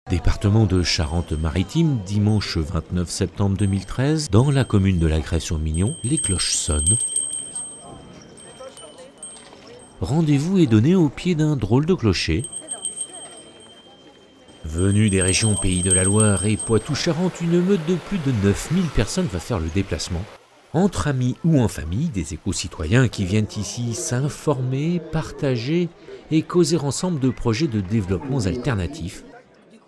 Département de Charente-Maritime, dimanche 29 septembre 2013, dans la commune de la Grève-sur-Mignon, les cloches sonnent. Rendez-vous est donné au pied d'un drôle de clocher. Venu des régions Pays de la Loire et Poitou-Charentes, une meute de plus de 9000 personnes va faire le déplacement. Entre amis ou en famille, des éco-citoyens qui viennent ici s'informer, partager et causer ensemble de projets de développement alternatifs.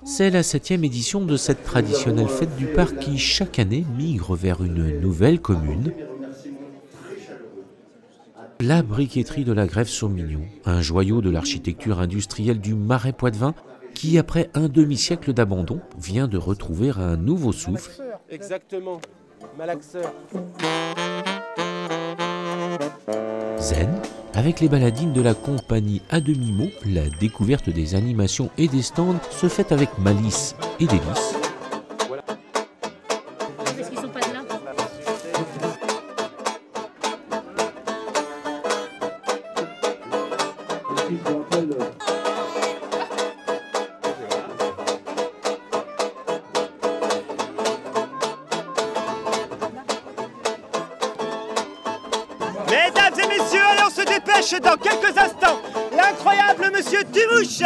C'est la 7e édition de cette traditionnelle fête du parc qui, chaque année, migre vers une nouvelle commune. La briqueterie de la Grève-sur-Mignon, un joyau de l'architecture industrielle du Marais Poitevin, qui, après un demi-siècle d'abandon, vient de retrouver un nouveau souffle. Exactement, malaxeur. Zen, avec les baladines de la compagnie à demi-mot, la découverte des animations et des stands se fait avec malice et délice. Parce qu'ils sont pas de là. Mesdames et messieurs, allez, on se dépêche dans quelques instants. L'incroyable monsieur Tumouche.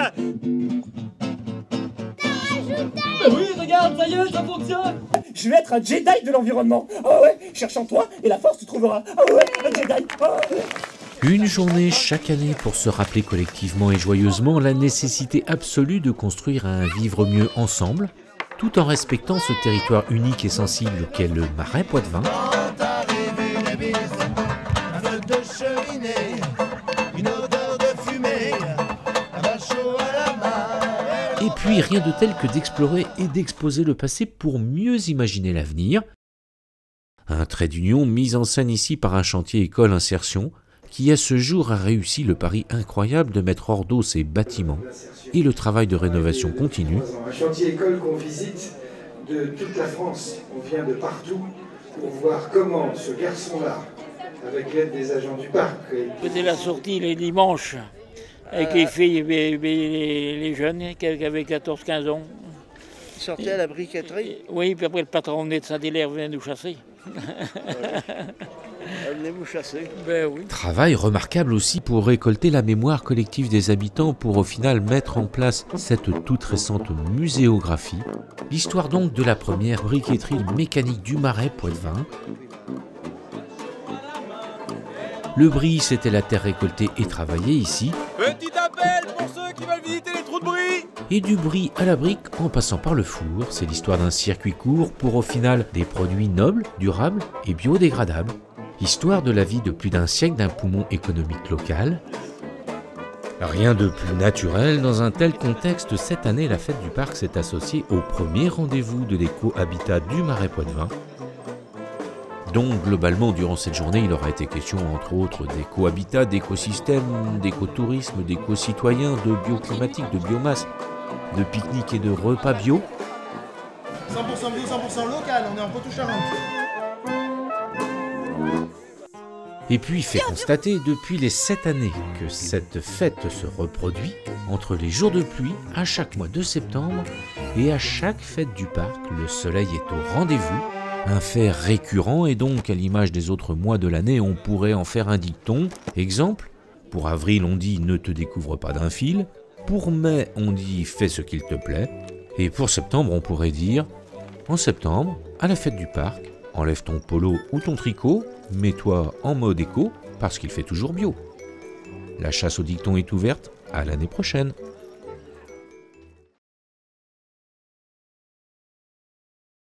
Oui, regarde, ça y est, ça fonctionne. Je vais être un Jedi de l'environnement. Ah ouais, cherche en toi et la force tu trouveras. Ah ouais, un Jedi. Ah ouais. Une journée chaque année pour se rappeler collectivement et joyeusement la nécessité absolue de construire un vivre mieux ensemble, tout en respectant ce territoire unique et sensible qu'est le Marais Poitevin. Et puis rien de tel que d'explorer et d'exposer le passé pour mieux imaginer l'avenir. Un trait d'union mis en scène ici par un chantier école insertion qui à ce jour a réussi le pari incroyable de mettre hors d'eau ses bâtiments et le travail de rénovation continue. Un chantier école qu'on visite de toute la France, on vient de partout pour voir comment ce garçon-là, avec l'aide des agents du parc... C'était la sortie les dimanches avec les filles et les jeunes qui avaient 14-15 ans. Ils sortaient à la briqueterie? Oui, puis après le patron venait de Saint-Hilaire, venait nous chasser. Venez vous chasser. Ben oui. Travail remarquable aussi pour récolter la mémoire collective des habitants pour au final mettre en place cette toute récente muséographie. L'histoire donc de la première briqueterie mécanique du Marais Poitevin. Le brie, c'était la terre récoltée et travaillée ici. Petit appel pour ceux qui veulent visiter les trous de brie. Et du brie à la brique en passant par le four, c'est l'histoire d'un circuit court pour au final des produits nobles, durables et biodégradables. Histoire de la vie de plus d'un siècle d'un poumon économique local. Rien de plus naturel dans un tel contexte, cette année la fête du parc s'est associée au premier rendez-vous de l'éco-habitat du Marais Poitevin. Donc globalement, durant cette journée, il aura été question entre autres d'éco-habitat, d'écosystème, d'écotourisme, d'éco-citoyens, de bioclimatique, de biomasse, de pique-nique et de repas bio. 100% bio, 100% local, on est en Poitou-Charentes. Et puis fait constater depuis les 7 années que cette fête se reproduit entre les jours de pluie à chaque mois de septembre et à chaque fête du parc, le soleil est au rendez-vous. Un fait récurrent et donc à l'image des autres mois de l'année, on pourrait en faire un dicton. Exemple, pour avril on dit ne te découvre pas d'un fil, pour mai on dit fais ce qu'il te plaît, et pour septembre on pourrait dire en septembre, à la fête du parc, enlève ton polo ou ton tricot, mets-toi en mode éco parce qu'il fait toujours bio. La chasse au dicton est ouverte, à l'année prochaine.